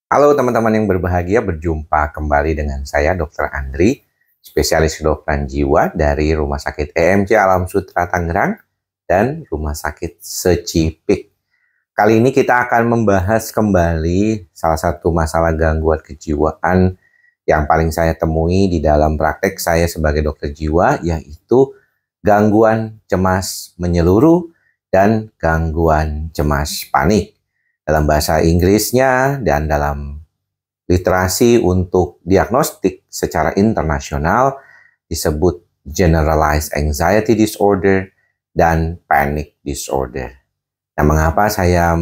Halo teman-teman yang berbahagia, berjumpa kembali dengan saya Dr. Andri, spesialis kedokteran jiwa dari Rumah Sakit EMC Alam Sutra Tangerang dan Rumah Sakit Secipik. Kali ini kita akan membahas kembali salah satu masalah gangguan kejiwaan yang paling saya temui di dalam praktek saya sebagai dokter jiwa, yaitu gangguan cemas menyeluruh dan gangguan cemas panik. Dalam bahasa Inggrisnya dan dalam literasi untuk diagnostik secara internasional disebut Generalized Anxiety Disorder dan Panic Disorder. Nah, mengapa saya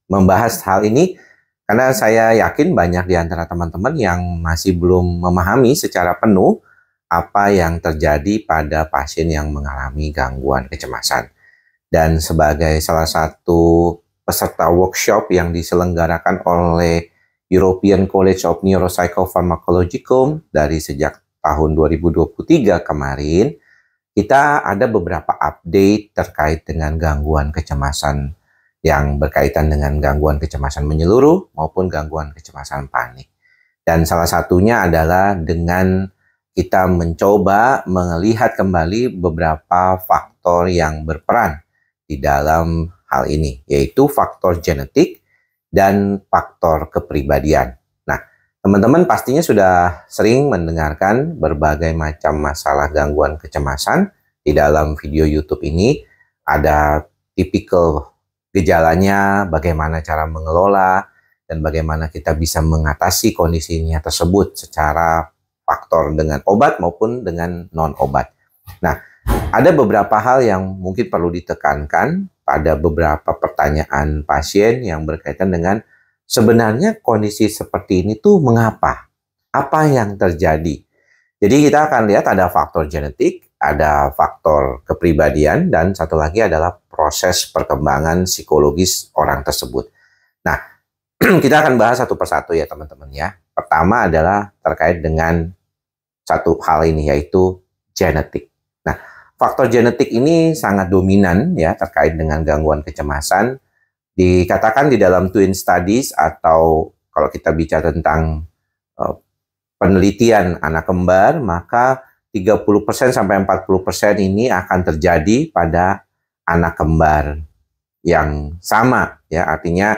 membahas hal ini? Karena saya yakin banyak di antara teman-teman yang masih belum memahami secara penuh apa yang terjadi pada pasien yang mengalami gangguan kecemasan. Dan sebagai salah satu peserta workshop yang diselenggarakan oleh European College of Neuropsychopharmacology dari sejak tahun 2023 kemarin, kita ada beberapa update terkait dengan gangguan kecemasan yang berkaitan dengan gangguan kecemasan menyeluruh maupun gangguan kecemasan panik. Dan salah satunya adalah dengan kita mencoba melihat kembali beberapa faktor yang berperan di dalam hal ini, yaitu faktor genetik dan faktor kepribadian. Nah, teman-teman pastinya sudah sering mendengarkan berbagai macam masalah gangguan kecemasan. Di dalam video YouTube ini ada tipikal gejalanya, bagaimana cara mengelola, dan bagaimana kita bisa mengatasi kondisinya tersebut secara faktor dengan obat maupun dengan non-obat. Nah, ada beberapa hal yang mungkin perlu ditekankan pada beberapa pertanyaan pasien yang berkaitan dengan sebenarnya kondisi seperti ini tuh mengapa? Apa yang terjadi? Jadi kita akan lihat ada faktor genetik, ada faktor kepribadian, dan satu lagi adalah proses perkembangan psikologis orang tersebut. Nah, kita akan bahas satu persatu ya teman-teman ya. Pertama adalah terkait dengan satu hal ini, yaitu genetik. Nah, faktor genetik ini sangat dominan ya terkait dengan gangguan kecemasan. Dikatakan di dalam twin studies atau kalau kita bicara tentang penelitian anak kembar, maka 30% sampai 40% ini akan terjadi pada anak kembar yang sama ya. Artinya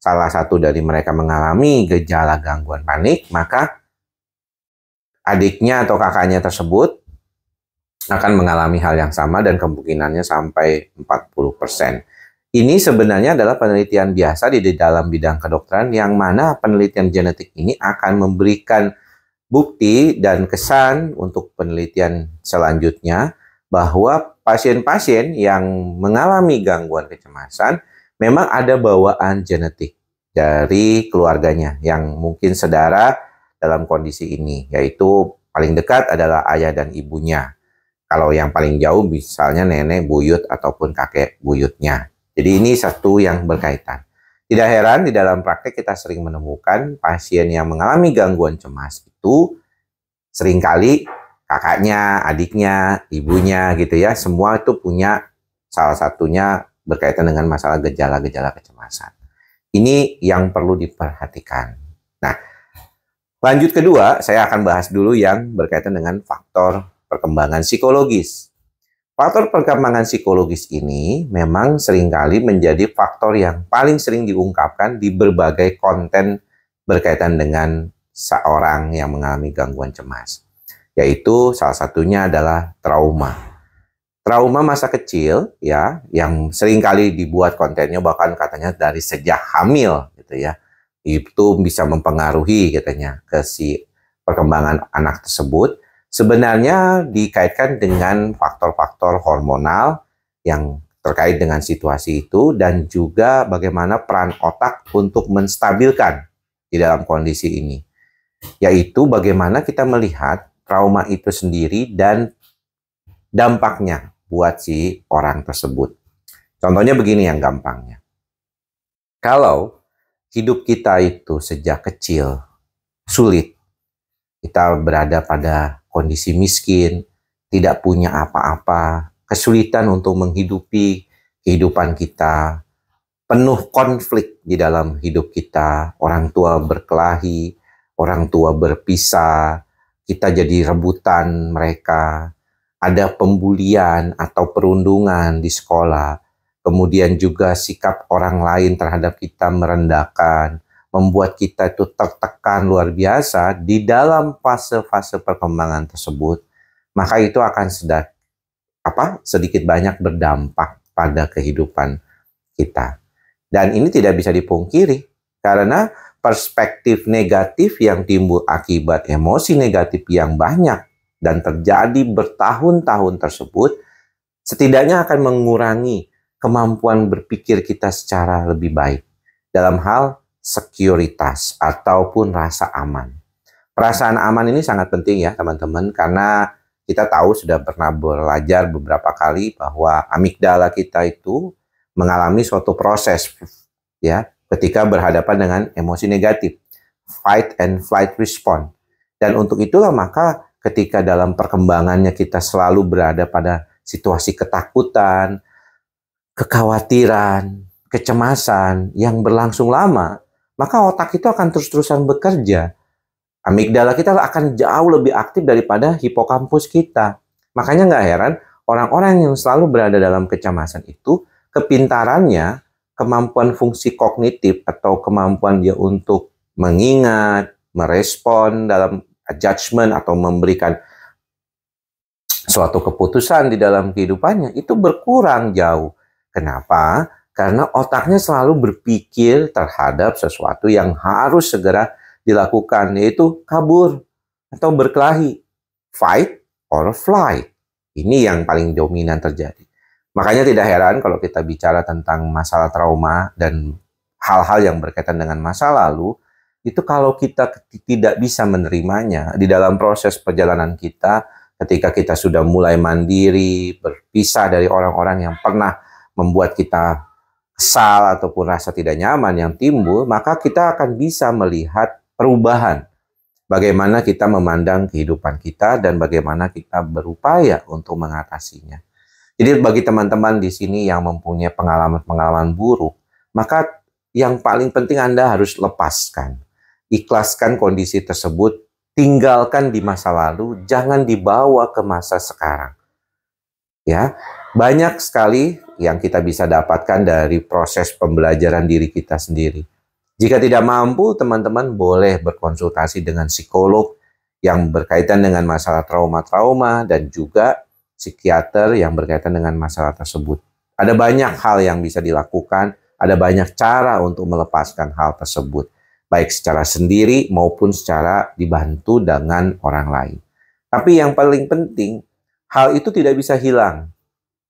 salah satu dari mereka mengalami gejala gangguan panik, maka adiknya atau kakaknya tersebut akan mengalami hal yang sama dan kemungkinannya sampai 40%. Ini sebenarnya adalah penelitian biasa di dalam bidang kedokteran yang mana penelitian genetik ini akan memberikan bukti dan kesan untuk penelitian selanjutnya bahwa pasien-pasien yang mengalami gangguan kecemasan memang ada bawaan genetik dari keluarganya yang mungkin sedara dalam kondisi ini, yaitu paling dekat adalah ayah dan ibunya. Kalau yang paling jauh misalnya nenek buyut ataupun kakek buyutnya. Jadi ini satu yang berkaitan. Tidak heran di dalam praktek kita sering menemukan pasien yang mengalami gangguan cemas itu seringkali kakaknya, adiknya, ibunya gitu ya. Semua itu punya salah satunya berkaitan dengan masalah gejala-gejala kecemasan. Ini yang perlu diperhatikan. Nah, lanjut kedua, saya akan bahas dulu yang berkaitan dengan faktor perkembangan psikologis. Faktor perkembangan psikologis ini memang seringkali menjadi faktor yang paling sering diungkapkan di berbagai konten berkaitan dengan seorang yang mengalami gangguan cemas. Yaitu salah satunya adalah trauma. Trauma masa kecil ya, yang seringkali dibuat kontennya bahkan katanya dari sejak hamil gitu ya. Itu bisa mempengaruhi katanya ke si perkembangan anak tersebut. Sebenarnya dikaitkan dengan faktor-faktor hormonal yang terkait dengan situasi itu dan juga bagaimana peran otak untuk menstabilkan di dalam kondisi ini. Yaitu bagaimana kita melihat trauma itu sendiri dan dampaknya buat si orang tersebut. Contohnya begini yang gampangnya. Kalau hidup kita itu sejak kecil sulit, kita berada pada kondisi miskin, tidak punya apa-apa, kesulitan untuk menghidupi kehidupan kita, penuh konflik di dalam hidup kita. Orang tua berkelahi, orang tua berpisah, kita jadi rebutan mereka. Ada pembulian atau perundungan di sekolah. Kemudian juga sikap orang lain terhadap kita merendahkan, membuat kita itu tertekan luar biasa di dalam fase-fase perkembangan tersebut. Maka itu akan sedikit banyak berdampak pada kehidupan kita. Dan ini tidak bisa dipungkiri karena perspektif negatif yang timbul akibat emosi negatif yang banyak dan terjadi bertahun-tahun tersebut setidaknya akan mengurangi kemampuan berpikir kita secara lebih baik dalam hal sekuritas ataupun rasa aman. Perasaan aman ini sangat penting ya teman-teman, karena kita tahu sudah pernah belajar beberapa kali bahwa amigdala kita itu mengalami suatu proses ya ketika berhadapan dengan emosi negatif, fight and flight response. Dan untuk itulah maka ketika dalam perkembangannya kita selalu berada pada situasi ketakutan, kekhawatiran, kecemasan yang berlangsung lama, maka otak itu akan terus-terusan bekerja. Amigdala kita akan jauh lebih aktif daripada hipokampus kita. Makanya nggak heran orang-orang yang selalu berada dalam kecemasan itu kepintarannya, kemampuan fungsi kognitif atau kemampuan dia untuk mengingat, merespon dalam judgment atau memberikan suatu keputusan di dalam kehidupannya itu berkurang jauh. Kenapa? Karena otaknya selalu berpikir terhadap sesuatu yang harus segera dilakukan, yaitu kabur atau berkelahi, fight or flight. Ini yang paling dominan terjadi. Makanya tidak heran kalau kita bicara tentang masalah trauma dan hal-hal yang berkaitan dengan masa lalu, itu kalau kita tidak bisa menerimanya di dalam proses perjalanan kita, ketika kita sudah mulai mandiri, berpisah dari orang-orang yang pernah membuat kita kesal ataupun rasa tidak nyaman yang timbul, maka kita akan bisa melihat perubahan. Bagaimana kita memandang kehidupan kita dan bagaimana kita berupaya untuk mengatasinya. Jadi bagi teman-teman di sini yang mempunyai pengalaman-pengalaman buruk, maka yang paling penting Anda harus lepaskan. Ikhlaskan kondisi tersebut, tinggalkan di masa lalu, jangan dibawa ke masa sekarang. Ya, banyak sekali yang kita bisa dapatkan dari proses pembelajaran diri kita sendiri. Jika tidak mampu, teman-teman boleh berkonsultasi dengan psikolog yang berkaitan dengan masalah trauma-trauma dan juga psikiater yang berkaitan dengan masalah tersebut. Ada banyak hal yang bisa dilakukan, ada banyak cara untuk melepaskan hal tersebut, baik secara sendiri maupun secara dibantu dengan orang lain. Tapi yang paling penting, hal itu tidak bisa hilang.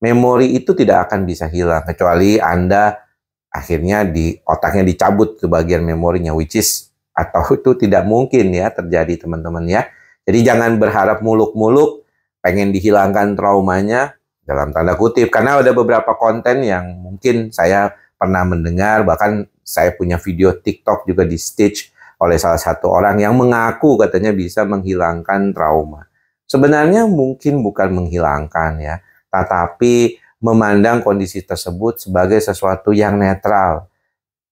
Memori itu tidak akan bisa hilang, kecuali Anda akhirnya di otaknya dicabut ke bagian memorinya, which is, atau itu tidak mungkin ya terjadi teman-teman ya. Jadi jangan berharap muluk-muluk pengen dihilangkan traumanya dalam tanda kutip, karena ada beberapa konten yang mungkin saya pernah mendengar, bahkan saya punya video TikTok juga di stitch oleh salah satu orang yang mengaku katanya bisa menghilangkan trauma. Sebenarnya mungkin bukan menghilangkan ya, tetapi memandang kondisi tersebut sebagai sesuatu yang netral,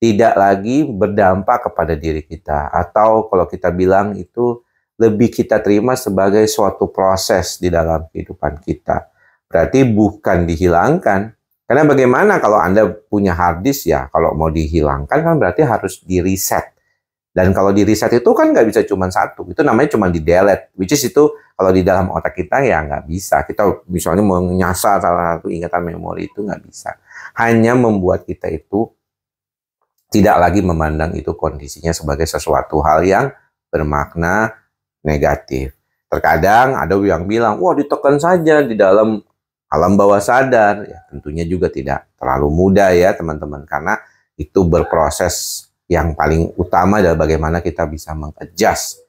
tidak lagi berdampak kepada diri kita, atau kalau kita bilang itu lebih kita terima sebagai suatu proses di dalam kehidupan kita. Berarti bukan dihilangkan. Karena bagaimana kalau Anda punya hard disk ya, kalau mau dihilangkan kan berarti harus di-reset. Dan kalau di-reset itu kan nggak bisa cuma satu. Itu namanya cuma di-delete. Which is itu kalau di dalam otak kita ya nggak bisa. Kita misalnya mau nyasar salah satu ingatan memori itu nggak bisa. Hanya membuat kita itu tidak lagi memandang itu kondisinya sebagai sesuatu hal yang bermakna negatif. Terkadang ada yang bilang, wah ditekan saja di dalam alam bawah sadar. Ya, tentunya juga tidak terlalu mudah ya teman-teman, karena itu berproses. Yang paling utama adalah bagaimana kita bisa mengadjust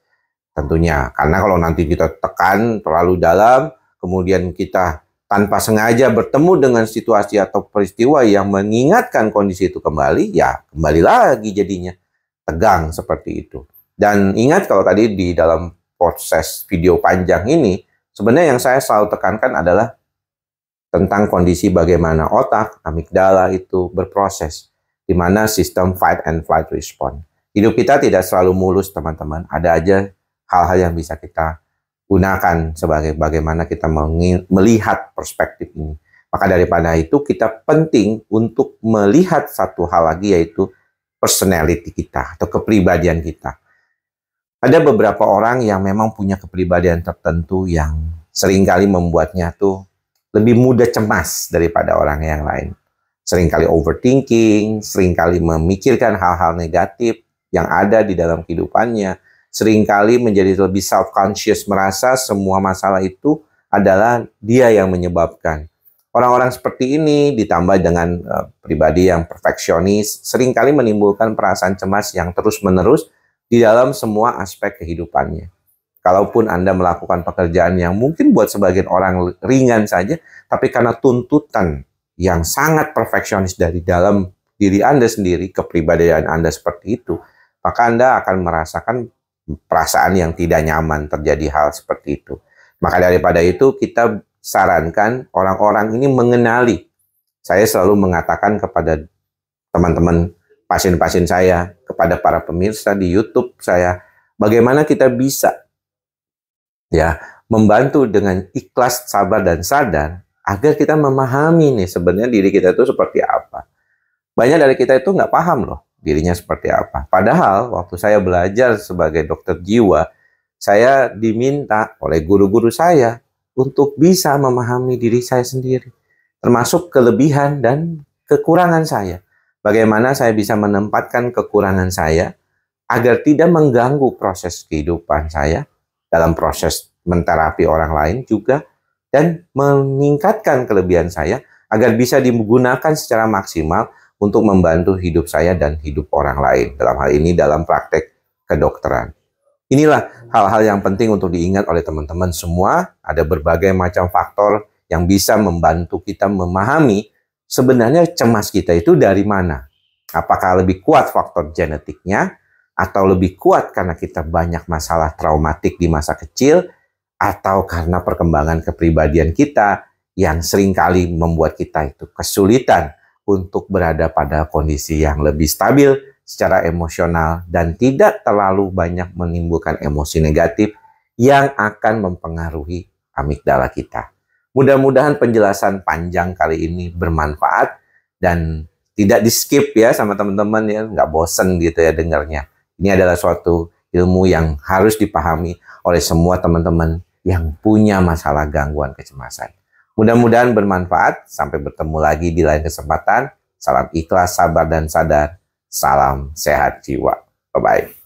tentunya. Karena kalau nanti kita tekan terlalu dalam, kemudian kita tanpa sengaja bertemu dengan situasi atau peristiwa yang mengingatkan kondisi itu kembali, ya kembali lagi jadinya tegang seperti itu. Dan ingat kalau tadi di dalam proses video panjang ini, sebenarnya yang saya selalu tekankan adalah tentang kondisi bagaimana otak, amigdala itu berproses. di mana sistem fight and flight response. Hidup kita tidak selalu mulus, teman-teman. Ada aja hal-hal yang bisa kita gunakan sebagai bagaimana kita melihat perspektif ini. Maka daripada itu kita penting untuk melihat satu hal lagi, yaitu personality kita atau kepribadian kita. Ada beberapa orang yang memang punya kepribadian tertentu yang seringkali membuatnya tuh lebih mudah cemas daripada orang yang lain. Seringkali overthinking, seringkali memikirkan hal-hal negatif yang ada di dalam kehidupannya, seringkali menjadi lebih self-conscious, merasa semua masalah itu adalah dia yang menyebabkan. Orang-orang seperti ini ditambah dengan pribadi yang perfeksionis, seringkali menimbulkan perasaan cemas yang terus-menerus di dalam semua aspek kehidupannya. Kalaupun Anda melakukan pekerjaan yang mungkin buat sebagian orang ringan saja, tapi karena tuntutan yang sangat perfeksionis dari dalam diri Anda sendiri, kepribadian Anda seperti itu, maka Anda akan merasakan perasaan yang tidak nyaman terjadi hal seperti itu. Maka daripada itu kita sarankan orang-orang ini mengenali. Saya selalu mengatakan kepada teman-teman pasien-pasien saya, kepada para pemirsa di YouTube saya, bagaimana kita bisa membantu dengan ikhlas, sabar, dan sadar agar kita memahami nih sebenarnya diri kita itu seperti apa. Banyak dari kita itu nggak paham loh dirinya seperti apa. Padahal waktu saya belajar sebagai dokter jiwa, saya diminta oleh guru-guru saya untuk bisa memahami diri saya sendiri, termasuk kelebihan dan kekurangan saya. Bagaimana saya bisa menempatkan kekurangan saya agar tidak mengganggu proses kehidupan saya dalam proses menterapi orang lain juga, dan meningkatkan kelebihan saya agar bisa digunakan secara maksimal untuk membantu hidup saya dan hidup orang lain. Dalam hal ini dalam praktek kedokteran. Inilah hal-hal yang penting untuk diingat oleh teman-teman semua. Ada berbagai macam faktor yang bisa membantu kita memahami sebenarnya cemas kita itu dari mana? Apakah lebih kuat faktor genetiknya, atau lebih kuat karena kita banyak masalah traumatik di masa kecil, atau karena perkembangan kepribadian kita yang seringkali membuat kita itu kesulitan untuk berada pada kondisi yang lebih stabil secara emosional dan tidak terlalu banyak menimbulkan emosi negatif yang akan mempengaruhi amigdala kita. Mudah-mudahan penjelasan panjang kali ini bermanfaat dan tidak di-skip ya sama teman-teman ya, nggak bosen gitu ya dengarnya. Ini adalah suatu ilmu yang harus dipahami oleh semua teman-teman yang punya masalah gangguan kecemasan. Mudah-mudahan bermanfaat. Sampai bertemu lagi di lain kesempatan. Salam ikhlas, sabar, dan sadar. Salam sehat jiwa. Bye-bye.